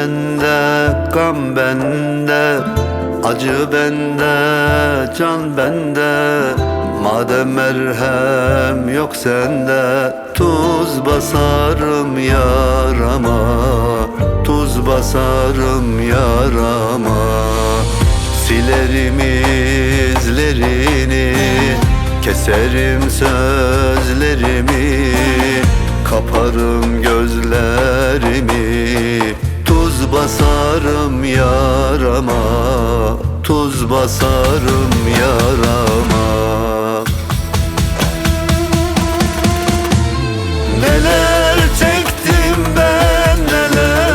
bende, gam bende, acı bende, can bende. Madem merhem yok sende, tuz basarım yarama, tuz basarım yarama. Silerim izlerini, keserim sözlerimi, kaparım gözlerimi. Tuz basarım yarama, tuz basarım yarama. Neler çektim ben neler,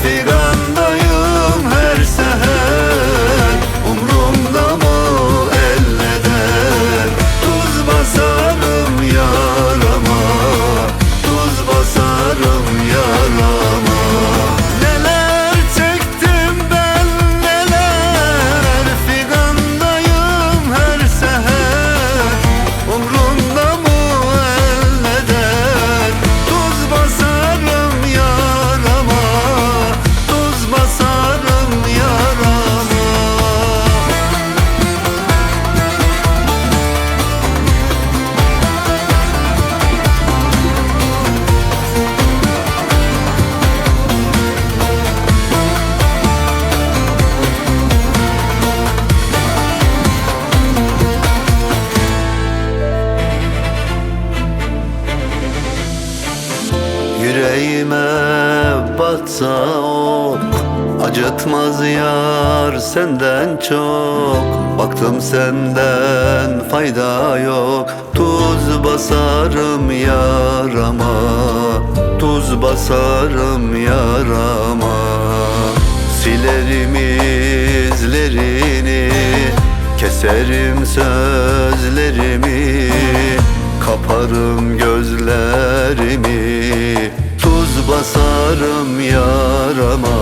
figandayım her seher. Umrumda mı elleder, tuz basarım yarama, tuz basarım yarama. Neler çektim ben neler, figandayım her seher. Umrumda mı elleder, tuz basarım yarama, tuz basarım yarama. Yüreğime batsa ok, acıtmaz yar senden çok. Baktım senden fayda yok, tuz basarım yarama, tuz basarım yarama. Silerim izlerini, keserim sözlerimi, kaparım gözlerimi. Tuz basarım yarama,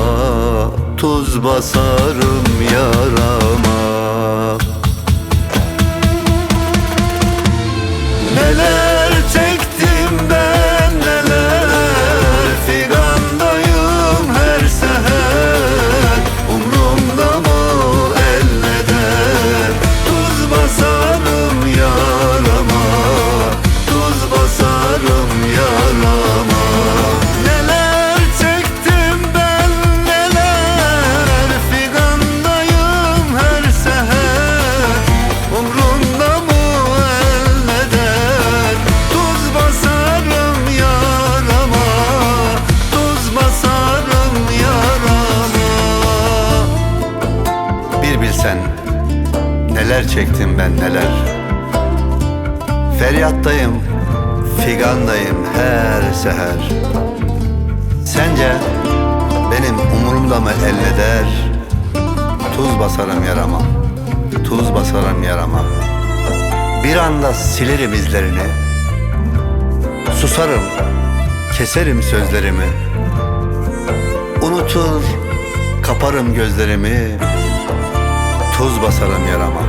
tuz basarım yarama. Neler çektim ben neler, figandayım her seher. Umrumda mı elleder, tuz basarım yarama, tuz basarım yarama. Neler çektim ben neler, figandayım her seher. Umrumda mı elleder, tuz basarım yarama, tuz basarım yarama. Bir bilsen neler çektim ben neler. Feryattayım, figandayım her seher. Sence benim umurumda mı elleder, tuz basarım yarama, tuz basarım yarama. Bir anda silerim izlerini, susarım, keserim sözlerimi. Unutur, kaparım gözlerimi. Tuz basarım yarama,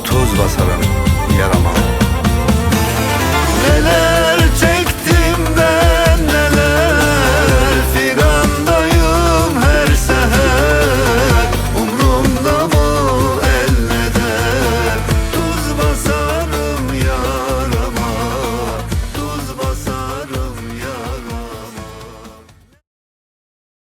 tuz basarım yarama.